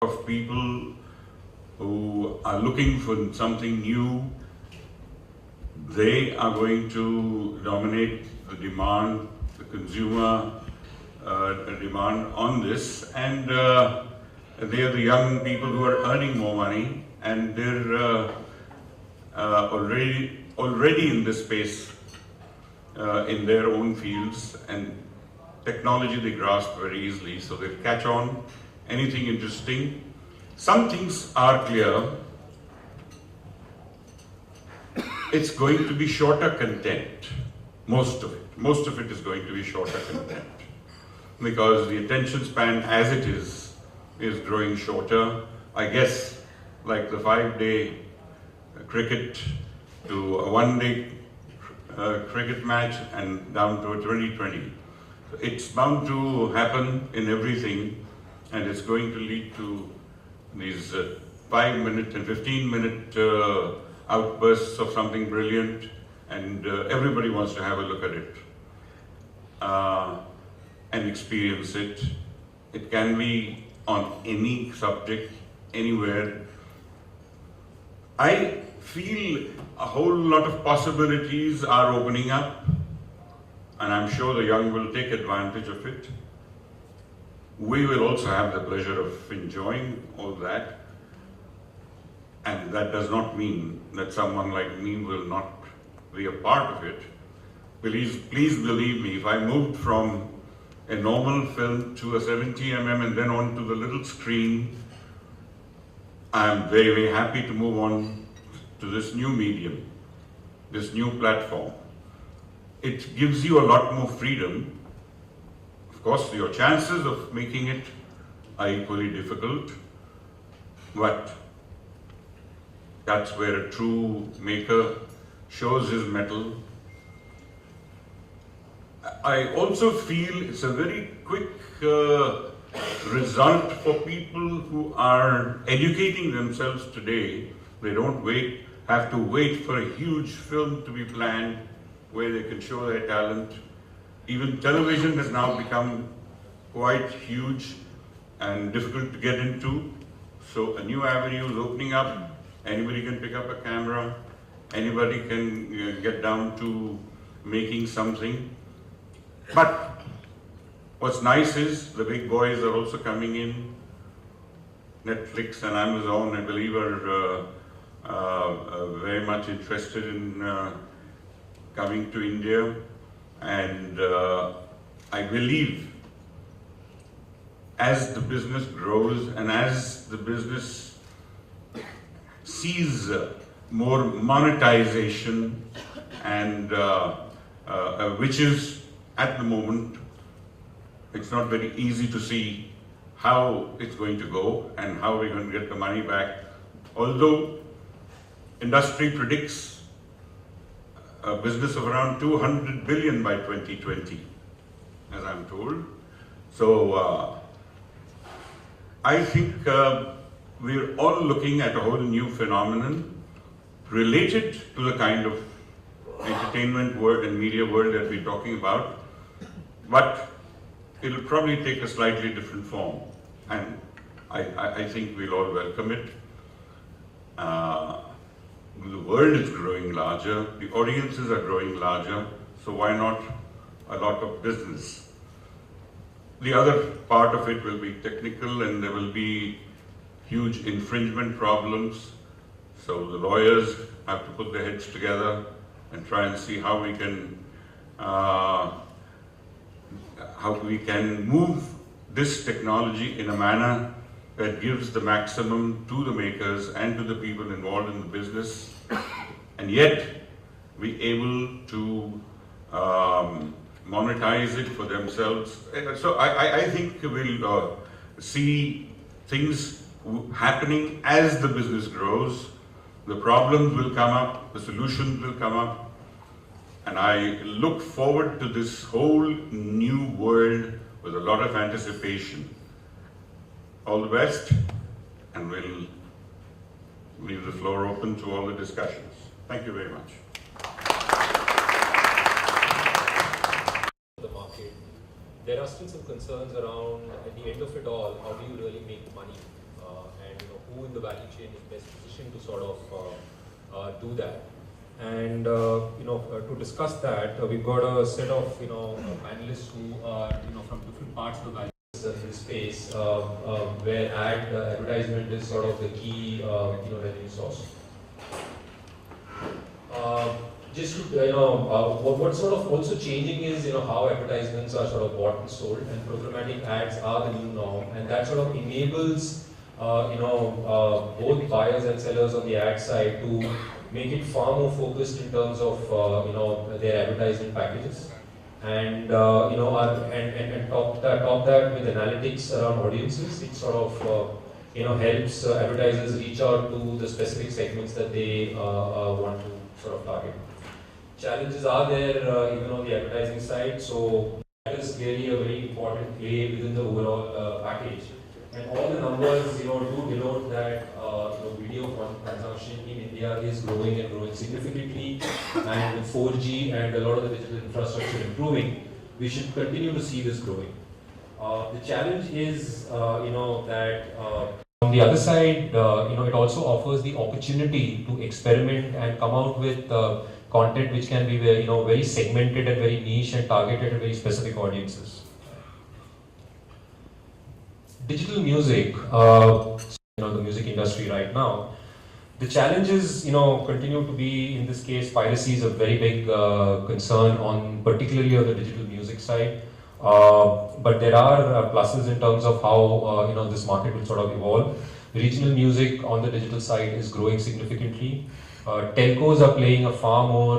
of people who are looking for something new. They are going to dominate the demand, the consumer demand on this, and they are the young people who are earning more money, and they're already in this space in their own fields, and technology they grasp very easily, so they catch on anything interesting. Some things are clear. It's going to be shorter content, most of it. Most of it is going to be shorter content, because the attention span as it is growing shorter. I guess like the 5-day cricket to a 1-day cricket match and down to a 2020. It's bound to happen in everything, and it's going to lead to these 5-minute and 15-minute outbursts of something brilliant, and everybody wants to have a look at it and experience it. It can be on any subject, anywhere. I feel a whole lot of possibilities are opening up, and I'm sure the young will take advantage of it. We will also have the pleasure of enjoying all that. And that does not mean that someone like me will not be a part of it. Please believe me, if I moved from a normal film to a 70mm and then on to the little screen, I'm very, very happy to move on to this new medium, this new platform. It gives you a lot more freedom. Of course, your chances of making it are equally difficult, but that's where a true maker shows his mettle. I also feel it's a very quick result for people who are educating themselves today. They don't have to wait for a huge film to be planned where they can show their talent. Even television has now become quite huge and difficult to get into. So a new avenue is opening up. Anybody can pick up a camera, anybody can get down to making something. But what's nice is the big boys are also coming in. Netflix and Amazon, I believe, are very much interested in coming to India. And I believe as the business grows and as the business sees more monetization, and which is at the moment, it's not very easy to see how it's going to go and how we're going to get the money back. Although industry predicts a business of around 200 billion by 2020, as I'm told. So I think we're all looking at a whole new phenomenon related to the kind of entertainment world and media world that we're talking about, but it'll probably take a slightly different form, and I think we'll all welcome it. The world is growing larger, the audiences are growing larger, so why not a lot of business? The other part of it will be technical, and there will be huge infringement problems. So the lawyers have to put their heads together and try and see how we can move this technology in a manner that gives the maximum to the makers and to the people involved in the business, and yet be able to monetize it for themselves. So I think we'll see things happening as the business grows. The problems will come up, the solutions will come up, and I look forward to this whole new world with a lot of anticipation. All the best, and we'll leave the floor open to all the discussions. Thank you very much. The market. There are still some concerns around, at the end of it all, how do you really make money? who in the value chain is best positioned to sort of do that. And to discuss that, we've got a set of panelists who are from different parts of the value space, where advertisement is sort of the key revenue source. Just to, what's sort of also changing is how advertisements are sort of bought and sold, and programmatic ads are the new norm, and that sort of enables both buyers and sellers on the ad side to make it far more focused in terms of their advertisement packages, and and top that with analytics around audiences. It sort of helps advertisers reach out to the specific segments that they want to sort of target. Challenges are there even on the advertising side, so that is clearly a very important play within the overall package. And all the numbers do denote that video consumption in India is growing and growing significantly, and with 4G and a lot of the digital infrastructure improving, we should continue to see this growing. The challenge is that on the other side, it also offers the opportunity to experiment and come out with content which can be very, very segmented and very niche and targeted at very specific audiences. Digital music, the music industry right now, the challenges, continue to be, in this case, piracy is a very big concern particularly on the digital music side. But there are pluses in terms of how this market will sort of evolve. Regional music on the digital side is growing significantly. Telcos are playing a far more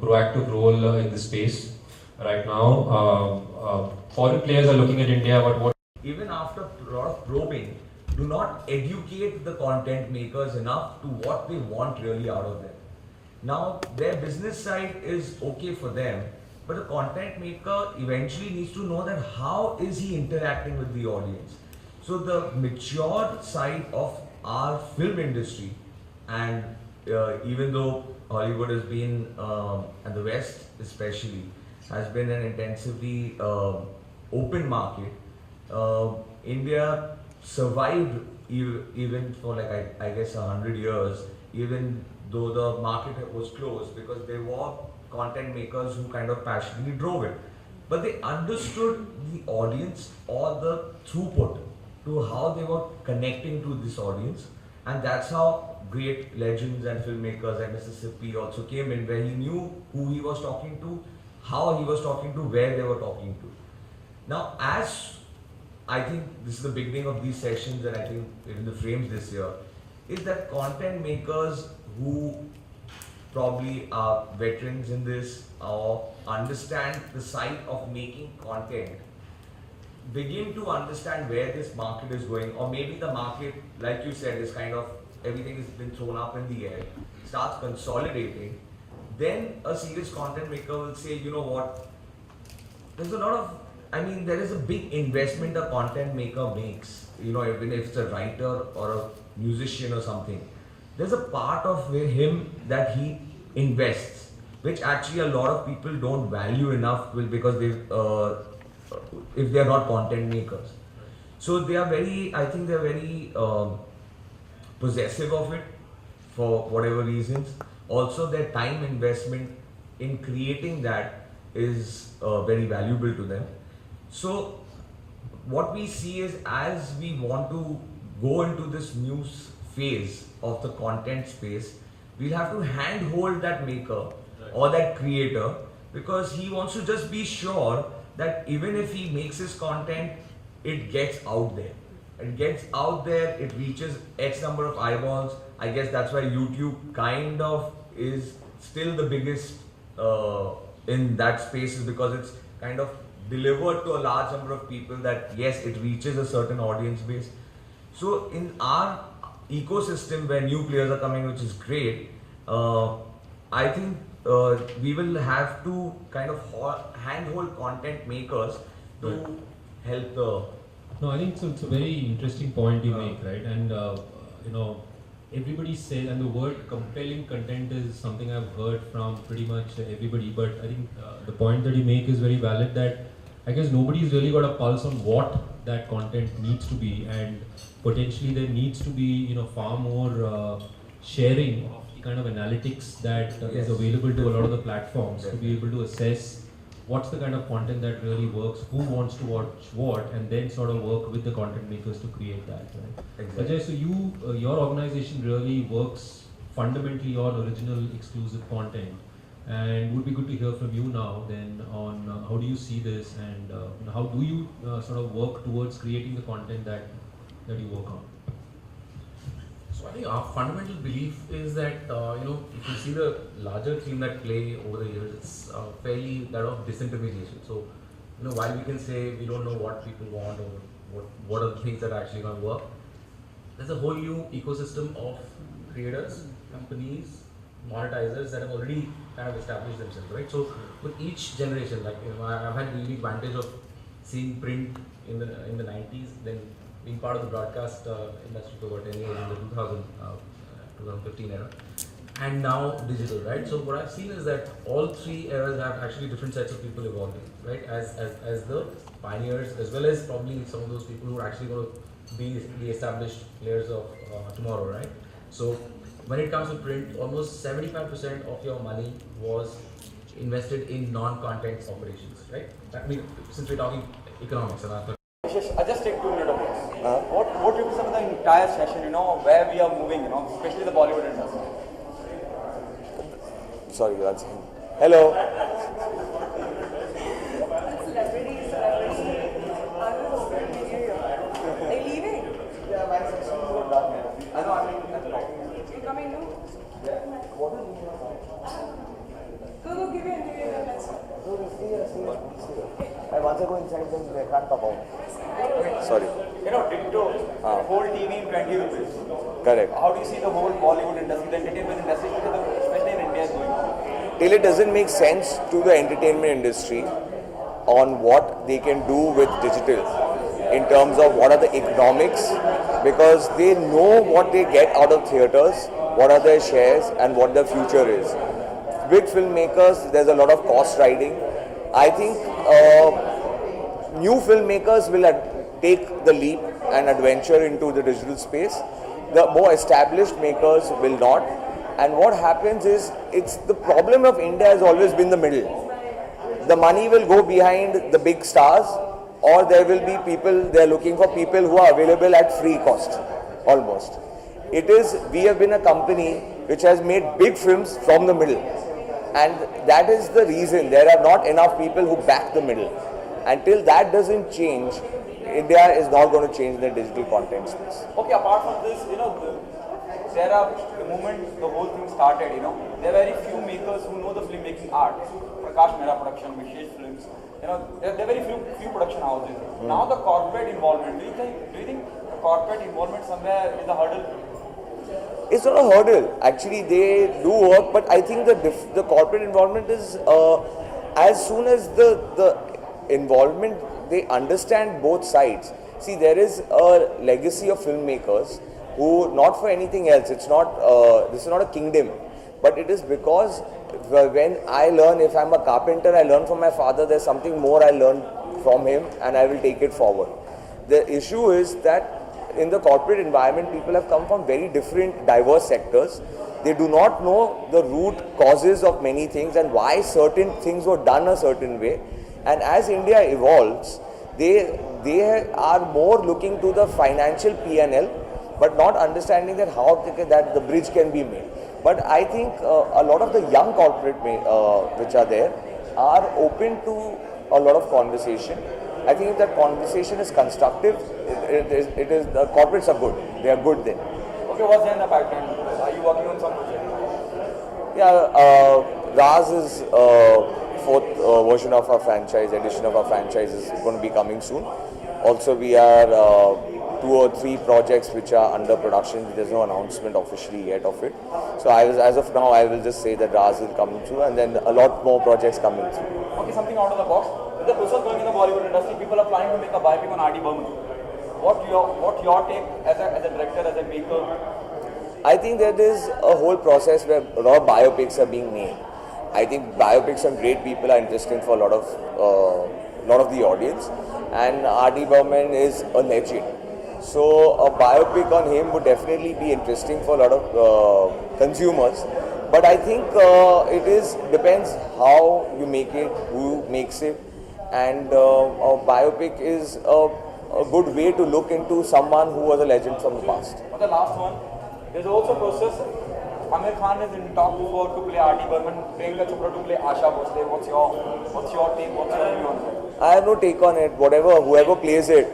proactive role in this space right now. Foreign players are looking at India, but what even after a lot of probing, do not educate the content makers enough to what they want really out of them. Now, their business side is okay for them, but the content maker eventually needs to know that how is he interacting with the audience. So the mature side of our film industry, and even though Hollywood has been, and the West especially, has been an intensively open market, India survived even for like I guess 100 years, even though the market was closed, because there were content makers who kind of passionately drove it. But they understood the audience or the throughput to how they were connecting to this audience, and that's how great legends and filmmakers like Mr. Sippy also came in, where he knew who he was talking to, how he was talking to, where they were talking to. Now, as I think this is the beginning of these sessions, and I think in the frames this year, is that content makers who probably are veterans in this or understand the side of making content begin to understand where this market is going, or maybe the market, like you said, is kind of everything has been thrown up in the air, starts consolidating, then a serious content maker will say, you know what, there's a lot of, there is a big investment a content maker makes, even if it's a writer or a musician or something. There's a part of him that he invests, which actually a lot of people don't value enough because if they are not content makers. So they are very, I think they're very possessive of it for whatever reasons. Also, their time investment in creating that is very valuable to them. So what we see is, as we want to go into this new phase of the content space, we'll have to handhold that maker or that creator, because he wants to just be sure that even if he makes his content, it gets out there. It gets out there, it reaches X number of eyeballs. I guess that's why YouTube kind of is still the biggest in that space, is because it's kind of delivered to a large number of people that yes, it reaches a certain audience base. So in our ecosystem where new players are coming, which is great, I think we will have to kind of handhold content makers to help the... No, I think it's a very interesting point you make, right? And everybody says, and the word compelling content is something I've heard from pretty much everybody, but I think the point that you make is very valid, that I guess nobody's really got a pulse on what that content needs to be, and potentially there needs to be far more sharing of the kind of analytics that is available to a lot of the platforms to be able to assess what's the kind of content that really works, who wants to watch what, and then sort of work with the content makers to create that. Right? Exactly. Ajay, so your organization really works fundamentally on original exclusive content, and would be good to hear from you now then on how do you see this, and how do you sort of work towards creating the content that you work on. So I think our fundamental belief is that if you see the larger theme that play over the years, it's fairly that of disintermediation. So while we can say we don't know what people want or what are the things that are actually going to work, there's a whole new ecosystem of creators, companies, monetizers that have already kind of established themselves, right? So with each generation, like I've had the unique advantage of seeing print in the 90s, then being part of the broadcast industry for about 10 years in the 2015 era, and now digital, right? So what I've seen is that all three eras have actually different sets of people evolving, right? As the pioneers, as well as probably some of those people who are actually going to be the established players of tomorrow, right? So when it comes to print, almost 75% of your money was invested in non-content operations, right? I mean, since we're talking economics, and I'll just take 2 minutes of this. What represents the entire session, where we are moving, especially the Bollywood industry? Sorry, that's him. Hello. Celebrities. I don't know. Are you leaving? Yeah, my section is done. I know, I mean, at the top. You coming now? Yeah. What is Go give your interview and let's go. I once I go inside, then they can't talk out. Sorry. Ditto, whole TV in 20 rupees. Correct. How do you see the whole Bollywood industry, the entertainment industry, especially in India, is going on? Till it doesn't make sense to the entertainment industry on what they can do with digital in terms of what are the economics, because they know what they get out of theaters, what are their shares and what the future is. Big filmmakers, there's a lot of cost riding. I think new filmmakers will take the leap and adventure into the digital space. The more established makers will not. And what happens is, it's the problem of India has always been the middle. The money will go behind the big stars, or there will be people, they are looking for people who are available at free cost, almost. We have been a company which has made big films from the middle. And that is the reason there are not enough people who back the middle. Until that doesn't change, India is not going to change the digital content space. Okay, apart from this, there are, the moment the whole thing started, there are very few makers who know the filmmaking art. Prakash Mehra Production, Vishesh Films, there are very few production houses. Now the corporate involvement, do you think corporate involvement somewhere is a hurdle? It's not a hurdle. Actually, they do work, but I think the corporate involvement is, as soon as the involvement, they understand both sides. See, there is a legacy of filmmakers who, not for anything else, it's not, this is not a kingdom, but it is because when I learn, if I'm a carpenter, I learn from my father, there's something more I learn from him and I will take it forward. The issue is that in the corporate environment, people have come from very different, diverse sectors. They do not know the root causes of many things and why certain things were done a certain way. And as India evolves, they are more looking to the financial P&L, but not understanding that how that the bridge can be made. But I think a lot of the young corporate which are there are open to a lot of conversation. I think if that conversation is constructive, it is the corporates are good. They are good then. Okay, what's there in the pipeline? Are you working on some project? Yeah, Raz is fourth version of our franchise, edition of our franchise is going to be coming soon. Also, we are 2 or 3 projects which are under production. There's no announcement officially yet of it. So as of now, I will just say that Raz will come through, and then a lot more projects coming through. Okay, something out of the box. With the process going in the Bollywood industry, people are planning to make a biopic on R.D. Burman. What your take as a director, as a maker? I think there is a whole process where a lot of biopics are being made. I think biopics on great people are interesting for a lot of the audience, and R.D. Burman is a legend. So a biopic on him would definitely be interesting for a lot of consumers. But I think depends how you make it, who makes it, and a biopic is a good way to look into someone who was a legend from the past. For the last one, there's also a process. Amir Khan is in talk before to play R.D. Burman, Priyanka Chopra to play Asha Bhosle. What's your take? What's your view on that? I have no take on it. Whoever plays it,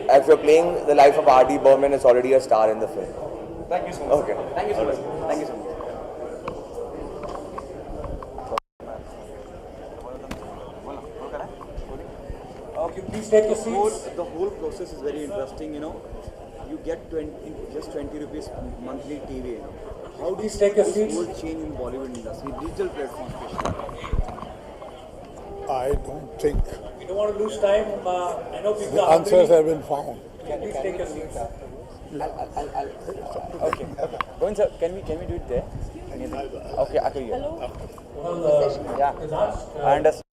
if you're playing the life of R.D. Burman, is already a star in the film. Thank you so much. Okay. Thank you so much. Thank you so much. Please take your seats. The whole process is very interesting, You get 20 rupees monthly TV, How do you Please take your this seats. whole change in Bollywood industry, digital platforms especially? I don't think We don't want to lose time. I know people the are answers hungry. have been found. Please take your seats. Okay. Govind sir, can we do it there? Okay, Akil. Hello. Well, Yeah. is asked, I understand.